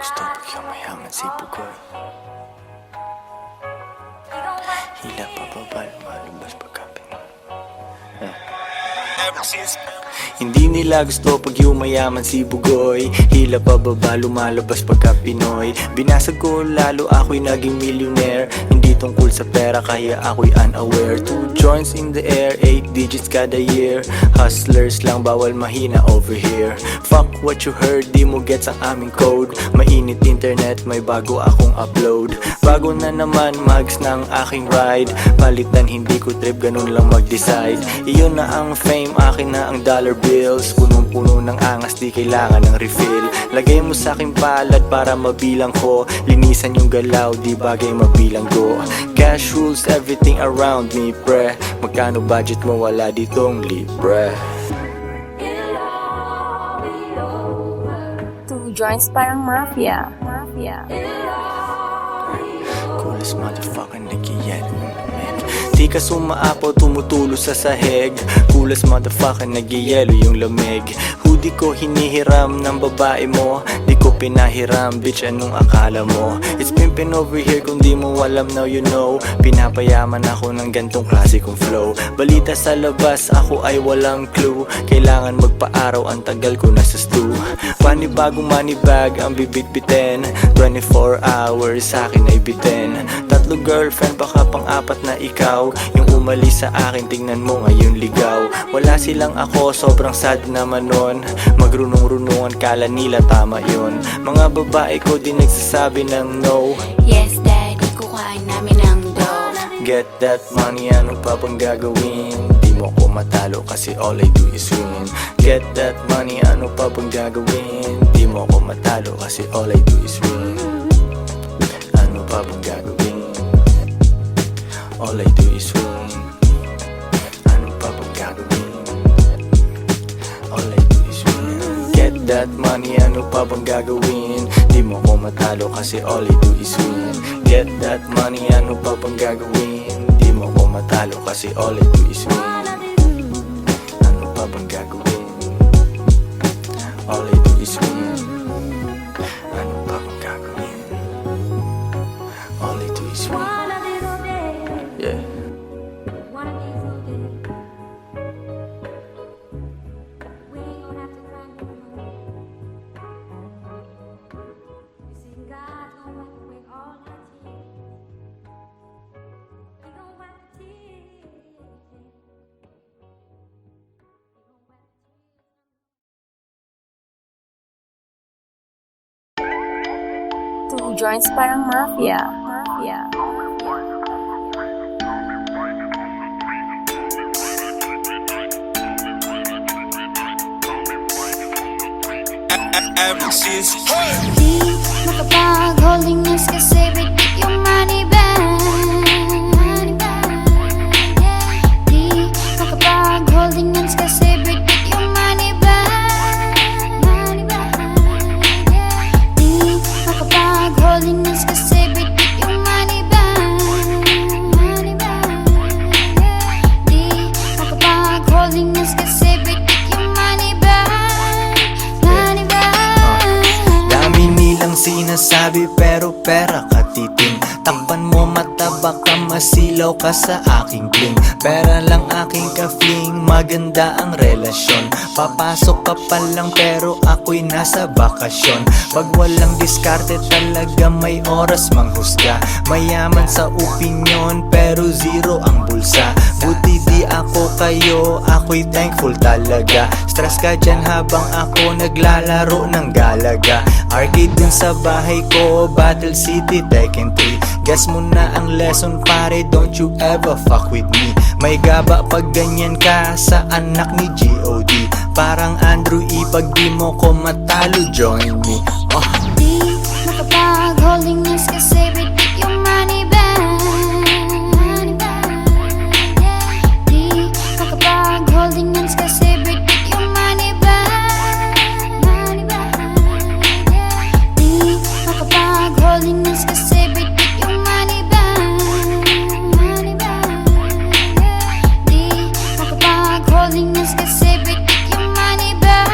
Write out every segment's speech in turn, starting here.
gusto pag mayaman si Bugoy. Hila pababa, lumalabas pagkapin. Hindi nila gusto pag yumayaman si Bugoy. Hila pababa, lumalabas pagka Pinoy. Binasag ko lalo, ako'y naging millionaire. Hindi tungkol sa pera, kaya ako'y unaware. 2 joints in the air, 8 digits kada year. Hustlers lang, bawal mahina over here. Fuck what you heard, di mo gets ang aming code. Mainit internet, may bago akong upload. Bago na naman, mags ng aking ride. Palitan, hindi ko trip, ganun lang mag-decide. Iyon na ang fame, akin na ang dollar bills. Punong-puno ng angas, di kailangan ng refill. Lagay mo sa aking palad para mabilang ko. Linisan yung galaw, di bagay mabilang go. Cash rules everything around me, pre. Magkano budget mo, wala ditong libre. 2 joints parang mafia. Coolest motherfucker nagyayelo ng lamig. Di ka sumaapaw, tumutulo sa sahig. Coolest motherfucker nagyayelo yung lamig. Hoodie ko hinihiram ng babae mo. Di ko pinahiram, bitch, anong akala mo? It's pimpin' over here, kung di mo alam, now you know. Pinapayaman ako ng gantong klase kong flow. Balita sa labas, ako ay walang clue. Kailangan magpa-araw, ang tagal ko nasa stew. Panibagong money bag ang bibit-bitin. 24 hours sa akin ay bitin. 3 girlfriend, baka pang-4 na ikaw. Yung umalis sa akin, tingnan mo ngayon ligaw. Wala silang ako, sobrang sad naman nun. Magrunong-runungan, kala nila tama yun. Mga babae ko di nagsasabi ng no. Yes, daddy, kukain namin ang dough. Get that money, ano pa bang gagawin? Di mo ko matalo kasi all I do is win. Get that money, ano pa bang gagawin? Di mo ko matalo kasi all I do is win. Ano pa bang gagawin? All I do is win. Ano pa bang gagawin? All I do is win. Get that money, ano pa bang gagawin? Di mo ko matalo kasi all I do is win. Get that money, ano pa bang gagawin? Di mo ko matalo kasi all I do is win. Ano pa bang gagawin? All I do is win. Ano pa bang gagawin? All I do is win. Yeah. Two joints parang mafia. Di makapag-holding hands kasi bigit yung money bag. Di makapag-holding hands kasi bigit yung money bag. Di makapag-holding hands kasi bigit yung money bag. Di makapag-holding hands kasi bigit yung money bag. Dami nilang sinasabi pero pera katiting. Takpan mo mata, baka masilaw ka sa aking bling. Pera lang aking ka-fling, maganda ang relasyon. Papasok ka pa lang pero ako'y nasa bakasyon. Pag walang diskarte talaga may oras manghusga. Mayaman sa opinyon pero zero ang bulsa. Buti di ako kayo, ako'y thankful talaga. Stress ka dyan habang ako naglalaro ng galaga. Arcade din sa bahay ko, Battle City, Tekken 3. Guess mo na ang lesson pare, don't you ever fuck with me. May gaba pag ganyan ka sa anak ni G.O.D. Parang Andrew E, pag di mo ko matalo, join me. Di makapag-holding hands kasi bigit yung money bag. Di makapag-holding hands kasi bigit yung money bag. Di makapag-holding hands kasi bigit yung money bag. Di makapag-holding hands kasi bigit yung money bag.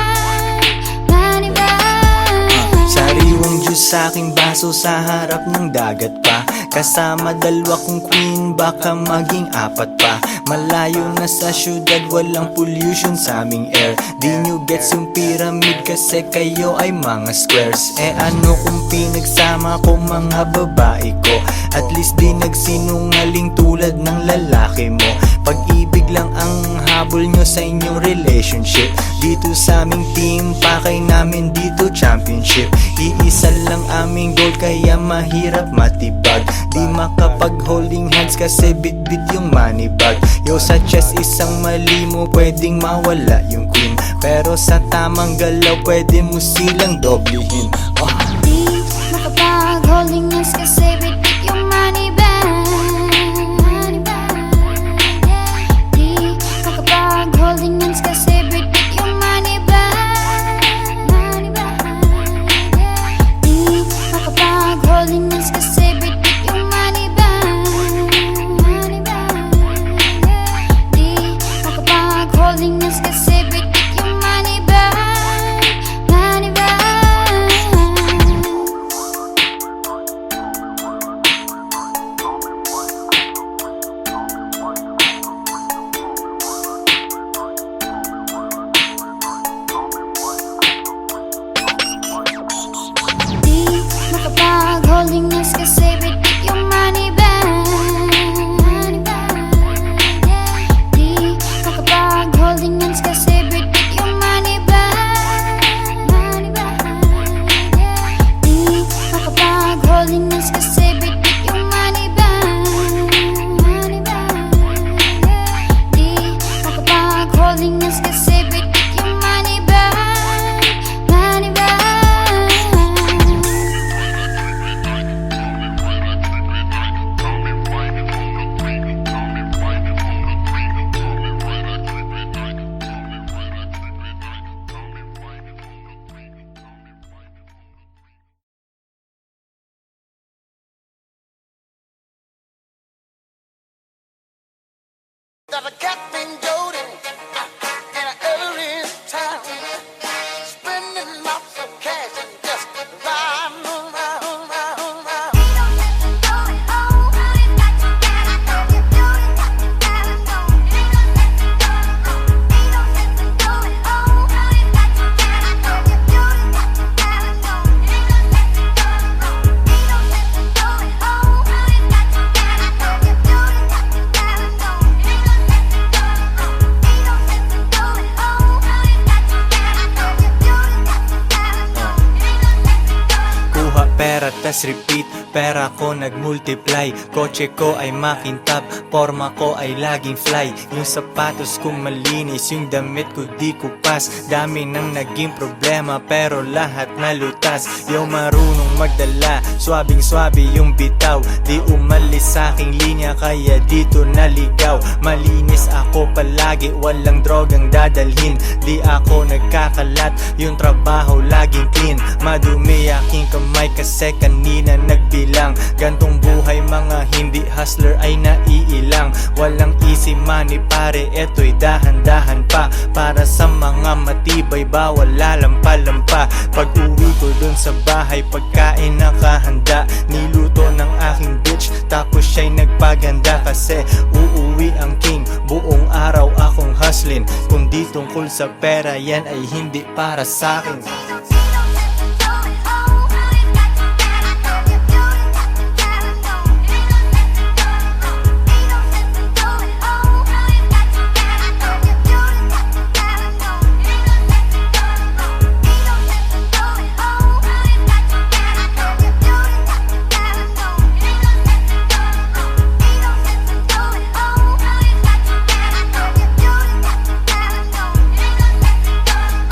sa harap ng dagat pa. Kasama dalawa kong queen, baka maging apat pa. Malayo na sa syudad, walang pollution sa aming air. Di nyo gets yung pyramid kasi kayo ay mga squares. Eh ano kung pinagsama ko mga babae ko? At least di nagsinungaling tulad ng lalaki mo. Pag-ibig lang ang habol nyo sa inyong relationship. Dito sa aming team, pakay namin dito championship. Iisa lang aming goal kaya mahirap matibag. Di makapag holding hands kasi bit-bit yung money bag. Yo sa chest isang mali mo pwedeng mawala yung queen. Pero sa tamang galaw pwede mo silang doblehin. Di makapag holding hands kasi bit-bit yung money bag. Di makapag holding hands kasi bit-bit yung money bag. Di makapag holding hands kasi bit-bit yung money bag. Di makapag holding hands kasi bit-bit yung money bag. Money bag. Di makapag holding hands kasi bit-bit yung money bag. Di makapag holding hands kasi bit-bit yung money bag. Di makapag holding hands kasi bit-bit yung money bag. Di makapag holding hands kasi bit-bit yung money bag. Money bag. That I kept been doting in an early town, spending lots of cash and just riding around. Kuha pera tas repeat, pera ko nagmultiply. Kotse ko ay makintab, forma ko ay laging fly. Yung sapatos ko malinis, yung damit ko di kupas. Dami nang naging problema pero lahat nalutas. Yung marunong magdala, swabing-swabe yung bitaw. Di umalis sa aking linya kaya dito naligaw. Malinis ako palagi, walang drogang dadalhin. Di ako nagkakalat, yung trabaho laging clean. Madumi aking kamay kasi kanina nagbilang. Gantong buhay mga hindi hustler ay naiilang. Walang easy money pare, eto'y dahan-dahan pa. Para sa mga matibay bawal lalampa-lampa. Pag uwi ko dun sa bahay pagkain nakahanda. Niluto ng aking bitch tapos siya'y nagpaganda. Kasi uuwi ang king, buong araw akong hustling. Kung di tungkol sa pera yan ay hindi para sa'kin.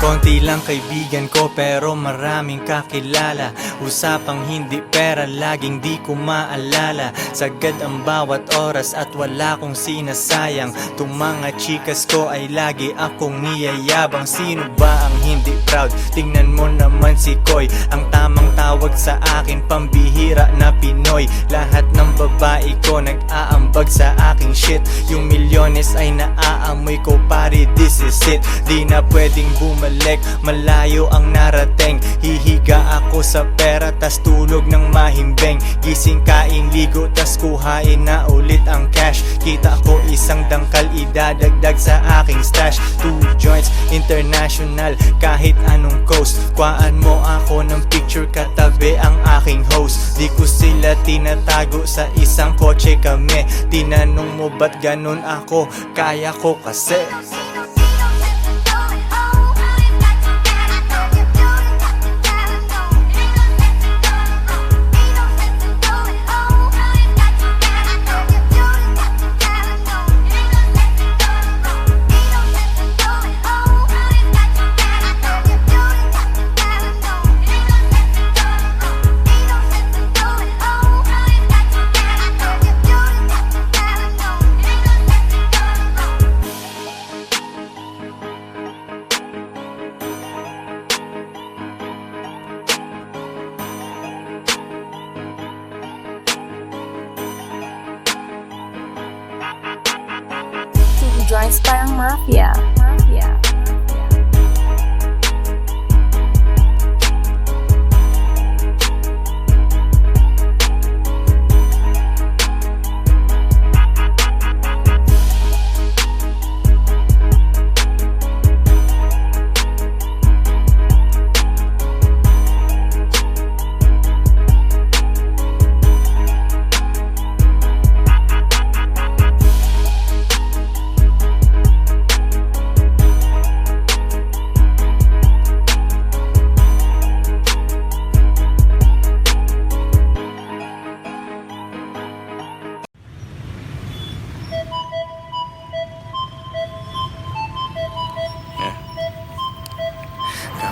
Konti lang kaibigan ko pero maraming kakilala. Usapang hindi pera laging di ko maalala. Sagad ang bawat oras at wala kong sinasayang. Tung mga chikas ko ay lagi akong niyayabang. Sino ba ang hindi proud? Tingnan mo naman si Koy. Ang tamang tawag sa akin pambihira na Pinoy. Lahat ng babae ko nag-aambag sa aking shit. Yung milyones ay naaamoy ko pare, this is it. Di na pwedeng bumalik, malayo ang narating. Hihiga ako sa pera pera tas tulog ng mahimbeng. Gising, kain, ligo tas kuhain na ulit ang cash. Kita ko isang dangkal idadagdag sa aking stash. 2 joints, international, kahit anong coast. Kuhaan mo ako ng picture katabi ang aking host. Di ko sila tinatago, sa isang kotse kami. Tinanong mo ba't ganun ako? Kaya ko kasi. Two joints parang mafia.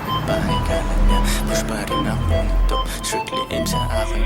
Kapitbahay kala niya, push pa rin ako nito. Strictly aim sa akin.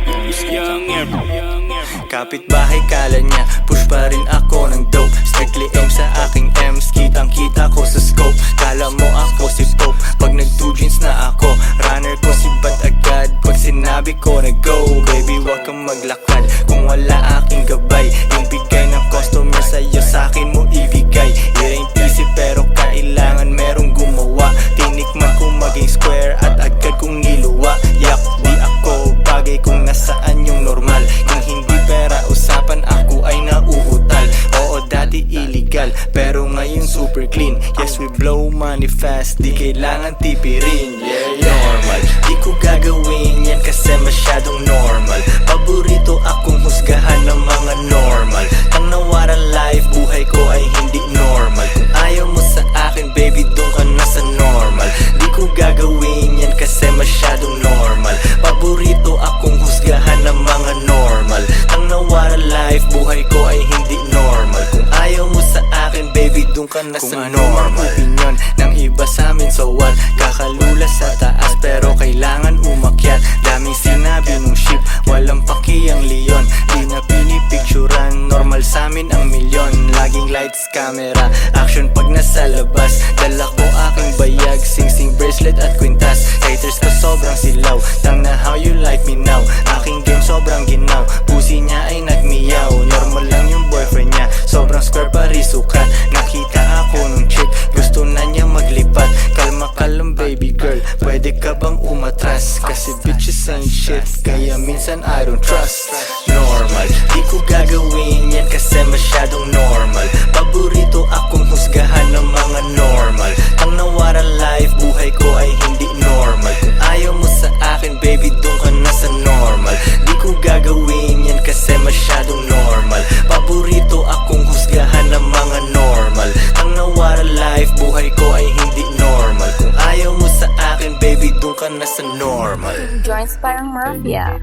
Kapitbahay kala niya, push pa rin ako ng dope. Strictly aim sa aking M's, kitang kita ko sa scope. Kala mo ako si Pope, pag nag 2 jeans na ako. Runner ko si Bat agad, pag sinabi ko na go. Baby wag kang maglakad, kung wala aking gabay. Yung bigay ng customer sa'yo, sa'kin mo ibigay. It ain't easy pero kailangan merong gumawa. Tinikman ko maging square at agad kong niluwa. Yak, di ako bagay kung nasaan yung normal. Kung hindi pera usapan, ako ay nauutal. Oo, dati illegal, pero ngayon super clean. Yes, we blow money fast, di kailangan tipirin. Yeah, normal, di ko gagawin yan kasi masyadong normal. Paborito akong husgahan ng mga normal. Ang nawara life, buhay ko ay hindi normal. Kung ayaw mo sa akin, baby, doon ka na sa normal. Di ko gagawin yan kasi masyadong normal. Paborito akong husgahan ng mga normal. Ang nawara life, buhay ko ay hindi normal. Kung ayaw mo sa akin, baby, doon ka na sa normal. Opinion ng iba sa amin, so what? Kakalula sa taas pero kailangan umakyat. Daming sinabi nung ship, walang paki ang leon. Di na pinipicturan, normal sa amin ang milyon. Laging lights, camera, action pag nasa labas. Dala ko aking bayag, sing-sing bracelet at kwintas. Haters ko sobrang silaw, tang na how you like me now. Aking game sobrang ginaw, pusi niya ay nagmiyaw. Normal lang yung boyfriend niya, sobrang square parisukat. Nakita ako nung chick, gusto na niya maglipat. Kalma ka lang baby girl, pwede ka bang umatras? Kasi bitches ain't shit, kaya minsan I don't trust. Normal, di ko gagawin yan kasi masyadong normal. Paborito akong husgahan ng mga normal. Ang nawara life, buhay ko ay hindi normal. Kung ayaw mo sa akin, baby, doon ka na sa normal. Di ko gagawin yan kasi masyadong normal. Paborito akong husgahan ng mga normal. Ang nawara life, buhay ko ay hindi normal. Kung ayaw mo sa akin, baby, doon ka na sa normal. Two joints parang mafia.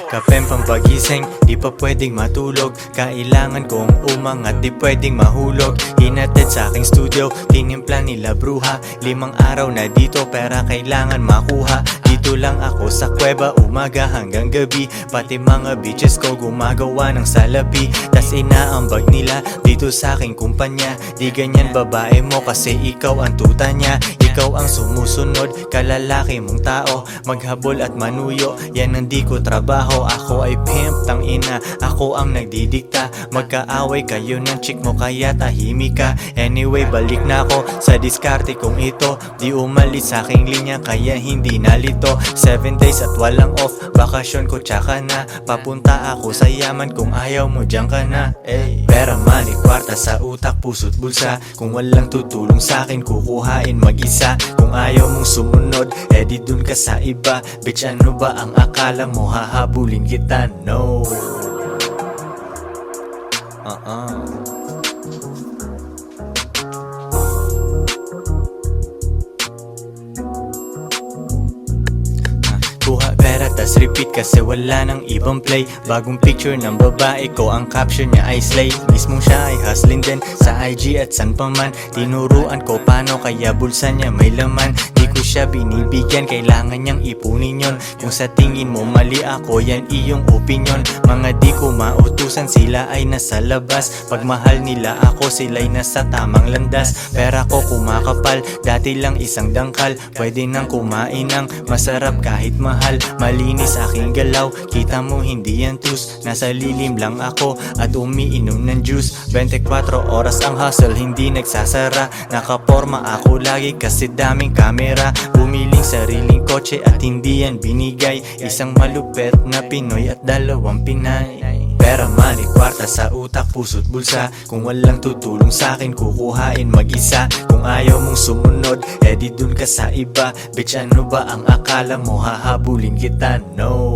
Kapeng pampagising, di pa pwedeng matulog. Kailangan kong umangat, di pwedeng mahulog. Hinatid sa aking studio, tinimpla nila bruha. 5 araw na dito, pera kailangan makuha. Dito lang ako sa kuweba, umaga hanggang gabi. Pati mga bitches ko gumagawa ng salapi. Tas inaambag nila dito sa aking kumpanya. Di ganyan babae mo kasi ikaw ang tuta niya. Ikaw ang sumusunod, kalalaki mong tao. Maghabol at manuyo, yan ang di ko trabaho. Ako ay pimp, tang ina, ako ang nagdidikta. Magkaaway kayo ng chick mo kaya tahimik ka. Anyway, balik na ako sa diskarte kong ito. Di umalis sa aking linya kaya hindi nalito. 7 days at walang off, bakasyon ko tsaka na. Papunta ako sa yaman kung ayaw mo diyan ka na. Pera, money, kwarta sa utak, puso't bulsa. Kung walang tutulong sa akin, kukuhain mag-isa. Kung ayaw mong sumunod, di dun ka sa iba. Bitch, ano ba ang akala mo? Hahabulin kita, no. Kuha pera tas repeat kasi wala nang ibang play. Bagong picture ng babae ko, ang caption niya ay slay. Mismong siya ay hustling din sa IG at san pa man. Tinuruan ko paano kaya bulsa niya may laman. Di ko siya binibigyan, kailangan niyang ipunin yon. Kung sa tingin mo mali ako, yan iyong opinion. Mga di ko mautusan, sila ay nasa labas. Pag mahal nila ako, sila'y nasa tamang landas. Pera ko kumakapal, dati lang isang dangkal. Pwede nang kumain ng masarap kahit mahal. Malinis aking galaw, kita mo hindi yan tus. Nasa lilim lang ako at umiinom ng juice. 24 oras ang hustle, hindi nagsasara. Nakaporma ako lagi kasi daming kamera. Bumiling sariling kotse at hindi yan binigay. Isang malupet na Pinoy at 2 Pinay. Pera, money, kwarta sa utak, puso't bulsa. Kung walang tutulong sa akin, kukuhain mag-isa. Kung ayaw mong sumunod, di dun ka sa iba. Bitch, ano ba ang akala mo? Hahabulin kita, no.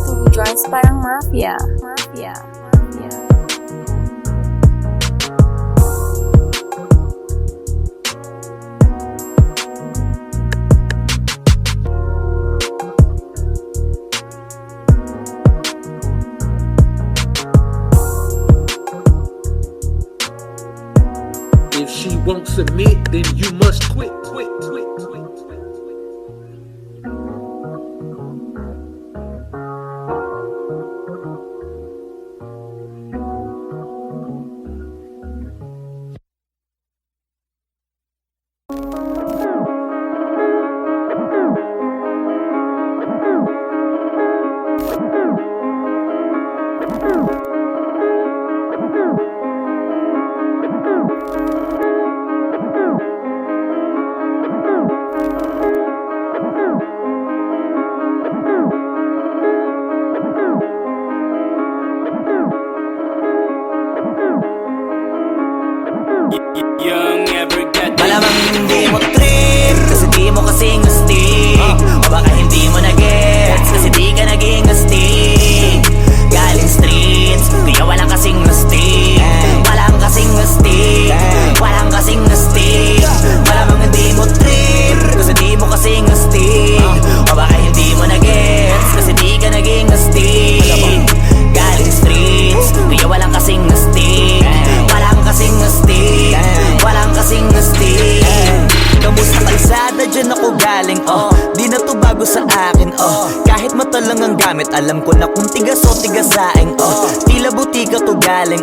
Two joints parang mafia. If she won't submit, then you must quit. Malamang hindi mo trip kasi di mo kasing astig. O baka hindi mo na-gets kasi di ka naging astig. Galing streets, kaya walang kasing astig. Walang kasing astig, walang kasing astig. Malamang hindi mo trip kasi di mo kasing astig. O baka hindi mo na-gets kasi di ka naging astig. Galing streets, kaya walang kasing astig. Walang kasing astig, walang kasing astig. Kamusta kalsada, dyan ako galing, di na to bago sa akin, kahit mata lang ang gamit, alam ko na kung tigas o tigasaing, tila butika to galing,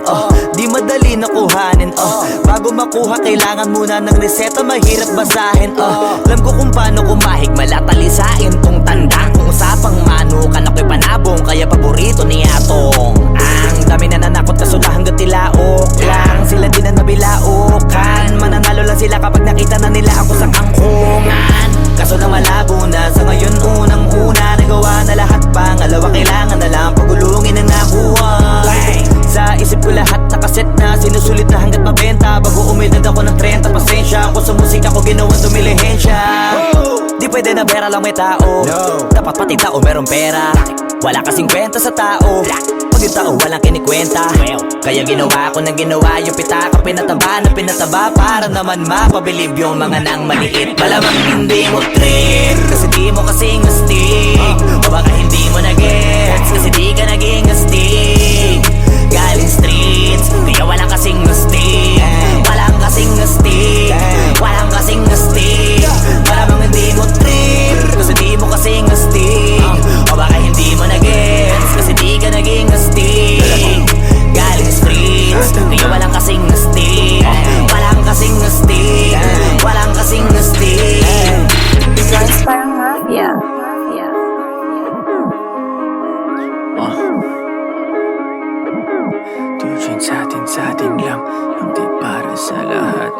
di madali na kuhanin, bago makuha kailangan muna ng reseta, mahirap basahin, alam ko kung paano kumahig, malatalisain tong tanda, kung usapang manukan ako'y panabong, kaya paborito ni Atong. Ang dami na nanakot kaso na hanggang tilaok lang, sila din na nabilaukan, mananalo lang sila kapag nakita na nila ako sa kangkungan. Kaso na malabo na sa ngayon, unang-una nagawa na lahat, pangalawa kailangan na lang pagulungin ang nakuha. Sa isip ko lahat nakaset na, sinusulit na hanggat mabenta. Bago umidad ako ng 30, pasensya ako sa musika ko ginawang dumilihensya. Di pwede na pera lang may tao, dapat pati tao meron pera. Wala kasing kwenta sa tao, pag Yung tao walang kinikwenta. Kaya ginawa ko ng ginawa yung pitaka, pinataba na pinataba para naman mapabilib yung mga nang maliit. Malamang hindi mo trip kasi di mo kasing astig, o baka hindi mo na-gets kasi di ka naging astig. Galing streets, kaya walang kasing astig, walang kasing astig, walang kasing astig. Malamang hindi mo trip kasi di mo kasing astig, o baka hindi mo na-gets kasi di ka naging astig. Galing streets, kaya walang kasing astig, walang kasing astig, walang kasing astig. Joints parang mafia. Mafia. Tujuan sa atin lang, hindi para sa lahat.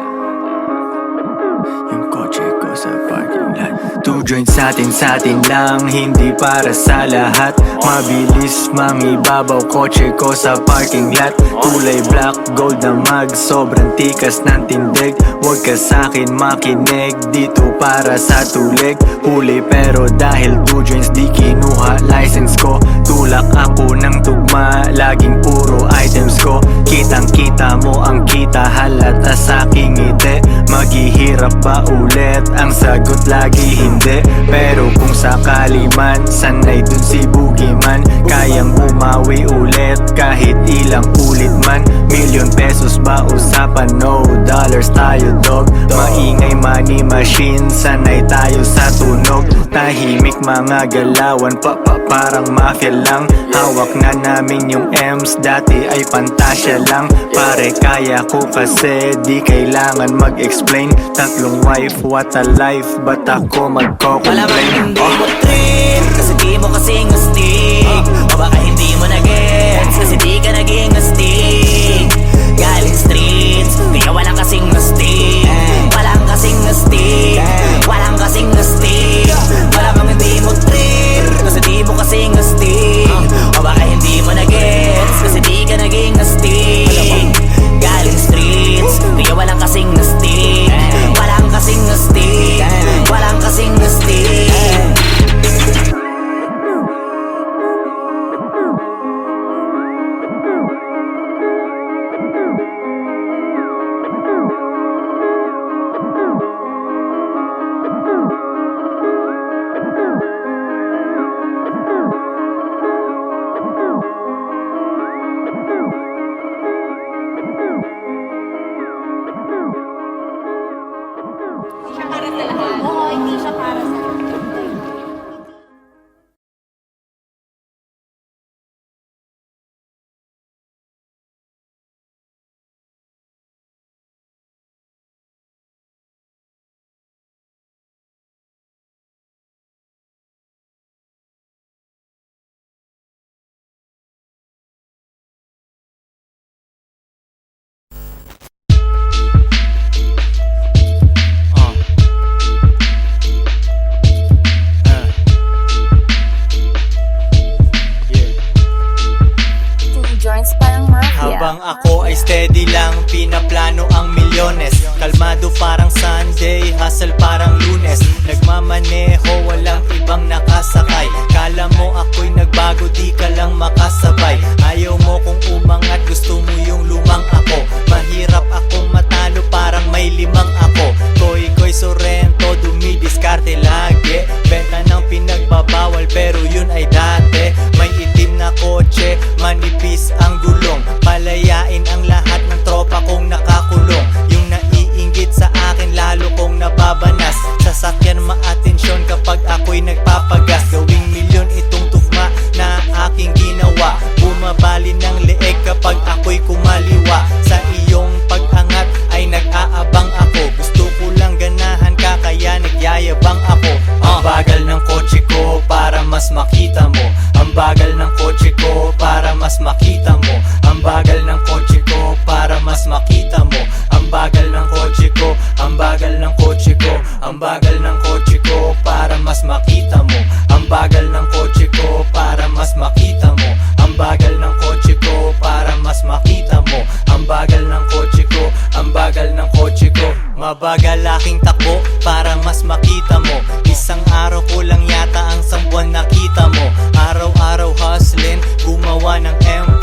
Yung kotse ko sa parking lot. Two joints sa atin lang, hindi para sa lahat. Mabilis mangibabaw, kotse ko sa parking lot. Kulay black, gold na mag, sobrang tikas ng tindig. Huwag ka sa'kin makinig, dito para sa tulig. Huli pero dahil two joints di kinuha license ko. Tulak ako ng tugma, laging puro items ko. Kitang kita mo ang kita, halata sa'king ngiti. Maghihirap ba ulit? Ang sagot lagi hindi. Pero kung sakali man, sanay dun si Boogeyman. Kayang bumawi ulit kahit ilang ulit man. Million pesos ba usapan? No dollars tayo dog. Maingay money machine, sanay tayo sa tunog. Tahimik mga galawan, parang mafia lang. Hawak na namin yung M's, dati ay pantasya lang. Pare kaya ko kasi di kailangan mag-explain. Tatlong wife, what a life, ba't ako magko-complain? Malamang hindi mo trip kasi di mo kasing astig, o baka hindi mo na-gets kasi di ka naging astig. Galing streets, kaya walang kasing astig, walang kasing astig, walang kasing astig. Malamang hindi mo trip kasi di mo kasing astig, o baka hindi mo na-gets kasi di ka naging astig. Galing streets, kaya walang kasing astig, walang kasing astig, walang kasing astig. Joints parang mafia. Habang ako ay steady lang, pinaplano ang milyones. Kalmado parang Sunday, hustle parang Lunes. Nagmamaneho, walang ibang nakasakay. Kala mo ako'y nagbago, di ka lang makasabay. Ayaw mo kung umangat, gusto mo yung lumang ako. Mahirap akong matalo, parang may limang ako. Koy Sorrento, dumidiskarte lagi. Benta ng pinagbabawal, pero yun ay dati. May itim na kotse, manipis ang gulong. Palayain ang lahat ng tropa kong nakakulong. Yung naiinggit sa akin, lalo kong nababanas. Sasakyan maatensyon kapag ako'y nagpapagas. Gawing milyon itong tugma na aking ginawa. Bumabali ng leeg kapag ako'y kumaliwa. Sa iyong pag-angat ay nag-aabang ako. Gusto ko lang ganahan ka, kaya nagyayabang ako. Ang bagal ng kotse ko para mas makita mo. Ang bagal ng kotse ko para mas makita mo. Ang bagal ng kotse ko para mas makita mo. Ang bagal ng kotse ko, ang bagal ng kotse ko. Ang bagal ng kotse ko para mas makita mo. Ang bagal ng kotse ko para mas makita mo. Ang bagal ng kotse ko para mas makita mo. Ang bagal ng kotse ko, ang bagal ng kotse ko. Mabagal aking takbo para mas makita mo. Isang araw ko lang yata ang 1 buwan nakita mo. Araw-araw hustling, gumawa ng empire.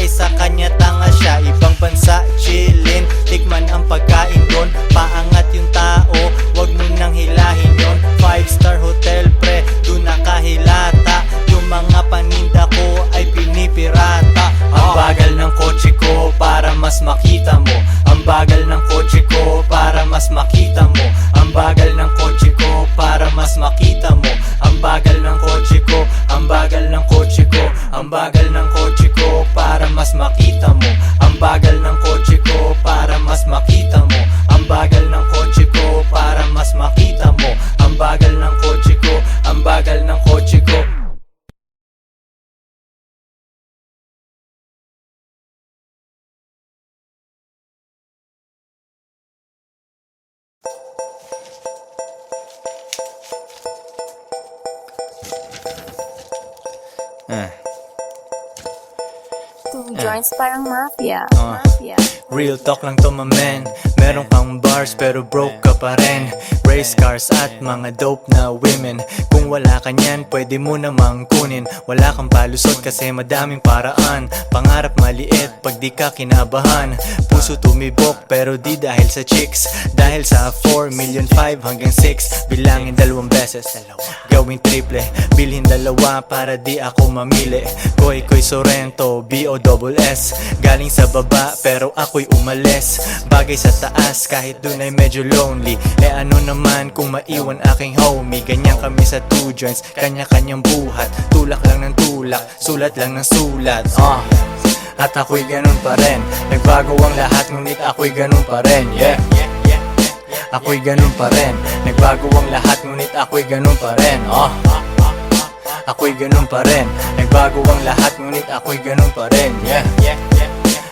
ay sa kanya tanga siya. Ibang bansa, chillin, tikman ang pagkain doon. Paangat yung tao, wag mo nang hilahin yon. 5-star hotel pre, doon nakahilata. Yung mga paninda ko ay pinipirata. Ang bagal ng kotse ko para mas makita mo. Ang bagal ng kotse ko para mas makita mo. Ang bagal ng kotse ko para mas makita mo. Ang bagal ng kotse ko, ang bagal ng kotse ko. Ang bagal ng kotse ko para mas makita mo. Ang bagal ng kotse ko para mas makita mo. Ang bagal ng kotse ko para mas makita mo. Ang bagal ng kotse ko, ang bagal ng kotse ko. Two joints parang mafia. Ah. Mafia. Real talk lang to my man. Meron kang bars pero broke ka pa rin. Race cars at mga dope na women. Kung wala ka niyan, pwede mo namang kunin. Wala kang palusot kasi madaming paraan. Pangarap maliit pag di ka kinabahan. Puso tumibok pero di dahil sa chicks. Dahil sa 4 million 5 hanggang 6. Bilangin 2 beses, gawing triple. Bilhin 2 para di ako mamili. Koy Sorrento, B-O-S-S. Galing sa baba pero ako'y umalis. Bagay sa taas kahit dun ay medyo lonely. Ano naman kung maiwan aking homie. Ganyan kami sa 2 joints, kanya-kanyang buhat. Tulak lang ng tulak, sulat lang ng sulat. At ako'y ganun pa rin. Nagbago ang lahat ngunit ako'y ganun pa rin. Yeah, ako'y ganun pa rin. Nagbago ang lahat ngunit ako'y ganun pa rin. Ako'y ganun pa rin. Nagbago ang lahat ngunit ako'y ganun pa rin. Yeah,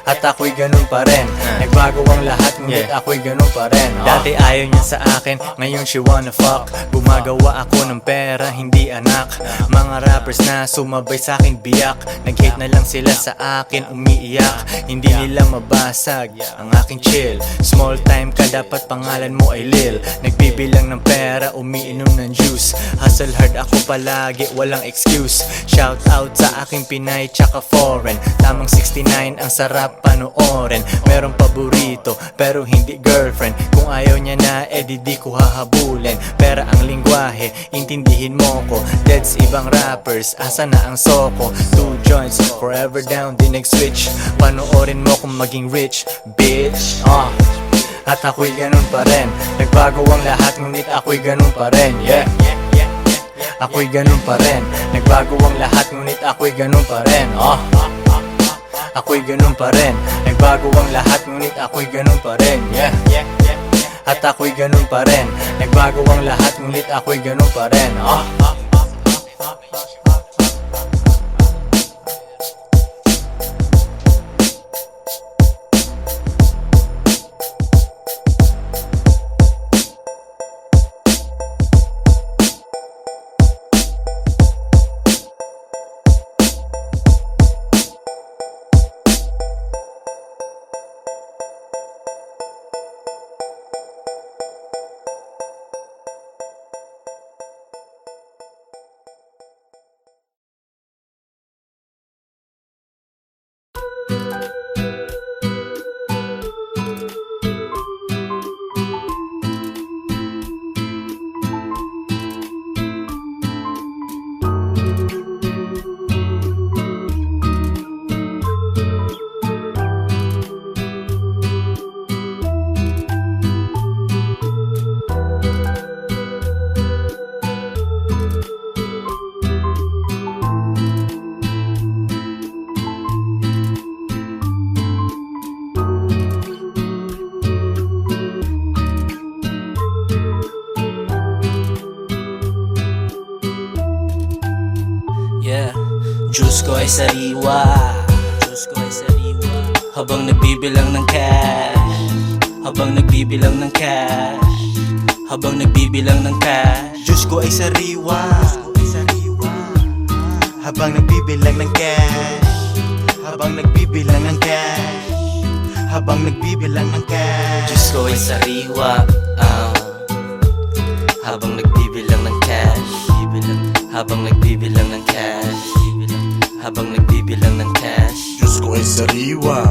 at ako'y ganun pa rin. Nagbago ang lahat ngunit ako'y ganun pa rin. Dati ayaw niya sa akin, ngayon she wanna fuck. Gumagawa ako ng pera, hindi anak. Mga rappers na sumabay sa akin biyak. Nag-hate na lang sila sa akin, umiiyak. Hindi nila mabasag ang aking chill. Small time ka, dapat pangalan mo ay Lil. Nagbibilang ng pera, umiinom ng juice. Hustle hard ako palagi, walang excuse. Shout out sa aking Pinay tsaka foreign. Tamang 69 ang sarap panoorin. Merong paborito pero hindi girlfriend. Kung ayaw niya na di ko hahabulin. Pera ang lingwahe, intindihin mo ko. Deads ibang rappers, asa na ang soko. 2 joints, forever down, di nag-switch. Panoorin mo kung maging rich, bitch. At ako'y ganun pa rin. Nagbago ang lahat ngunit ako'y ganun pa rin. Yeah, ako'y ganun pa rin. Nagbago ang lahat ngunit ako'y ganun pa rin. Ako'y ganun pa rin. Nagbago ang lahat ngunit ako'y ganun pa rin. Yeah, at ako'y ganun pa rin. Nagbago ang lahat ngunit ako'y ganun pa rin. Diyos ko ay sariwa, Diyos ko ay sariwa. Habang nagbibilang ng cash, habang nagbibilang ng cash, habang nagbibilang ng cash. Diyos ko ay sariwa, habang nagbibilang ng cash, habang nagbibilang ng cash, habang nagbibilang ng cash. Diyos ko ay sariwa, habang nagbibilang ng cash, habang nagbibilang ng cash, habang nagbibilang ng cash. Diyos ko ay sariwa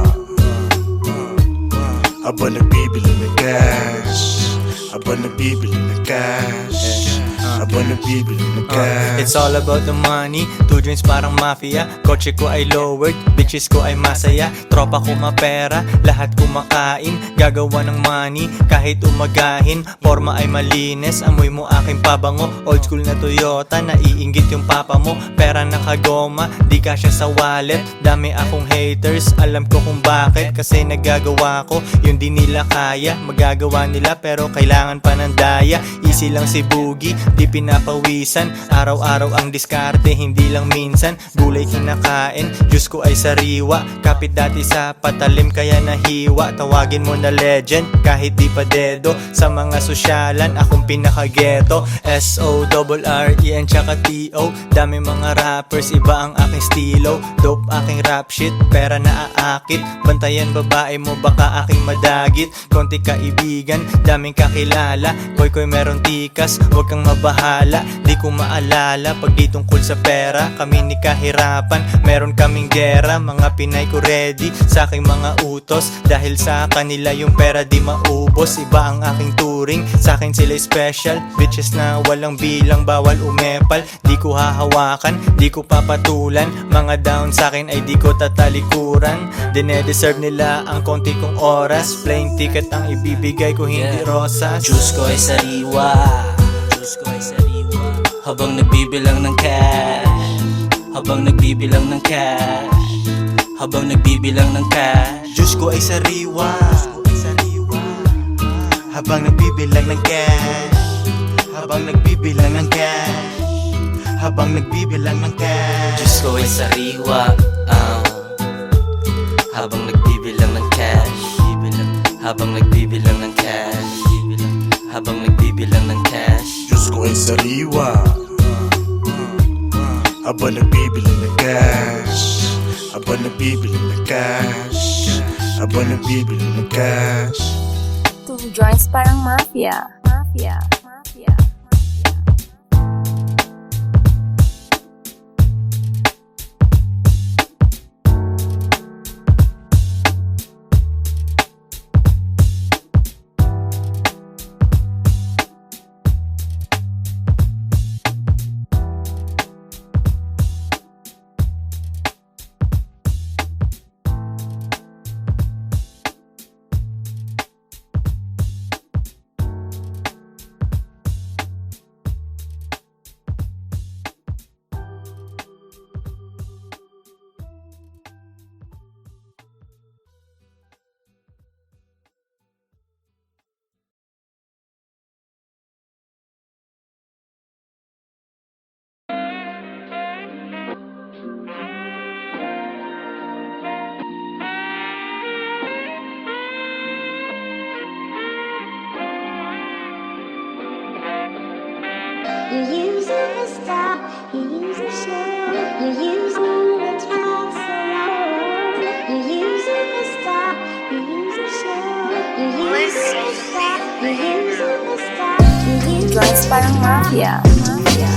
habang nagbibili ng cash, habang nagbibili ng cash, habang nagbibili ng cash. It's all about the money, 2 joints parang mafia. Kotse ko ay lowered, bitches ko ay masaya. Tropa ko mapera, lahat kumakain. Gagawa ng money, kahit umagahin. Forma ay malinis, amoy mo aking pabango. Old school na Toyota, naiinggit yung papa mo. Pera nakagoma, di kasya sa wallet. Dami akong haters, alam ko kung bakit. Kasi nagagawa ko, yung di nila kaya. Magagawa nila pero kailangan pa ng daya. Easy lang si Boogie, di pinapawisan. Araw-araw ang diskarte, hindi lang minsan. Gulay kinakain, Diyos ko ay sariwa. Kapit dati sa patalim kaya nahiwa. Tawagin mo na legend, kahit di pa dedo. Sa mga sosyalan, akong pinaka-ghetto. S-O-R-R-E-N tsaka T-O. Dami mga rappers, iba ang aking stilo. Dope aking rap shit, pera na aakit. Bantayan babae mo, baka aking madagit. Konti kaibigan, daming kakilala. Koy meron tikas, huwag kang mabahala. Di ko maalala pag di tungkol sa pera. Kami ni kahirapan, meron kaming gera. Mga Pinay ko ready sa aking mga utos. Dahil sa kanila yung pera di maubos. Iba ang aking turing, sa akin sila special. Bitches na walang bilang, bawal umepal. Di ko hahawakan, di ko papatulan. Mga down sa akin ay di ko tatalikuran. Dine-deserve nila ang konti kong oras. Plain ticket ang ibibigay ko, hindi rosas. Diyos ko ay sariwa, Diyos ko ay sariwa. Habang nagbibilang ng cash, habang nagbibilang ng cash, habang nagbibilang ng cash. Diyos ko ay sariwa, habang nagbibilang ng cash, habang nagbibilang ng cash, habang nagbibilang ng cash. Diyos ko ay sariwa, habang nagbibilang ng cash, habang nagbibilang ng cash, habang nagbibilang ng cash. Diyos ko ay sariwa habang nagbibili ng cash, habang nagbibili ng cash, habang nagbibili ng cash. 2 joints parang mafia. Mafia. Mafia. You use it to stop, you use it to show, you use it to talk so long. You use it to stop, you use it to show, you use it to stop, you use it to stop, you use it Joints parang mafia. Mafia.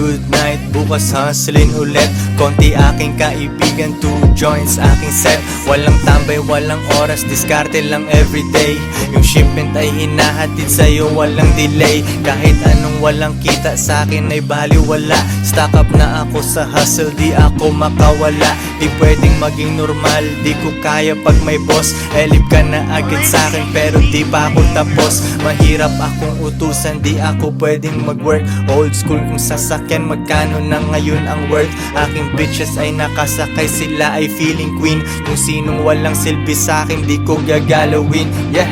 Good night, bukas hustling ulit. Konti aking kaibigan, 2 joints aking set. Walang tambay, walang oras, diskarte lang everyday. Yung shipment ay hinahatid sa'yo, walang delay. Kahit anong walang kita sa akin ay baliwala. Stock up na ako sa hustle, di ako makawala. Di pwedeng maging normal, di ko kaya pag may boss. Elip ka na agad sa akin pero di pa ako tapos. Mahirap akong utusan, di ako pwedeng mag-work. Old school kung sasakyan, magkano na ngayon ang worth. Aking bitches ay nakasakay, sila ay feeling queen. Kung sinong walang silbi sa akin, di ko gagalawin. Yeah.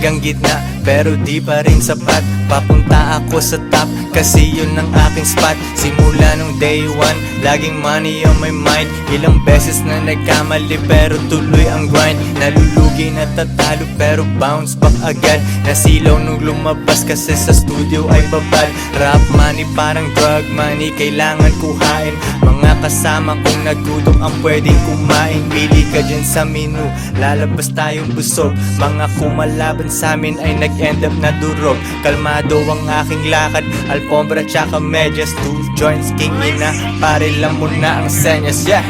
hanggang gitna, pero di pa rin sapat. Papunta ako sa top, kasi yun ang aking spot. Simula nung day one, laging money on my mind. Ilang beses na nagkamali, pero tuloy ang grind. Nalulugi na tatalo, pero bounce back agad. Nasilaw nung lumabas, kasi sa studio ay babad. Rap money parang drug money, kailangan kuhain. Mga kasama kong nagutom ang pwedeng kumain. Pili ka dyan sa menu, lalabas tayong busog. Mga kumalaban sa amin ay nag-end up na durog. Kalmado ang aking lakad, alfombra tsaka medyas. 2 joints, king ina, pare lang muna ang senyas, yeah.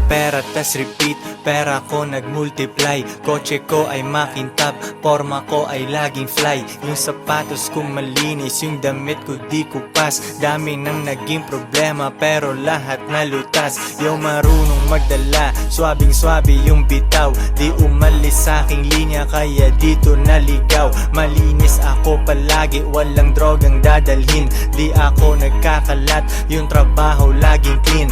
pera tas repeat. Pera ko nagmultiply, kotse ko ay makintab, forma ko ay laging fly. Yung sapatos ko malinis, yung damit ko di kupas. Dami nang naging problema pero lahat nalutas. Yung marunong magdala, swabing swabe yung bitaw. Di umalis sa aking linya kaya dito naligaw. Malinis ako palagi, walang drogang dadalhin. Di ako nagkakalat, yung trabaho laging clean.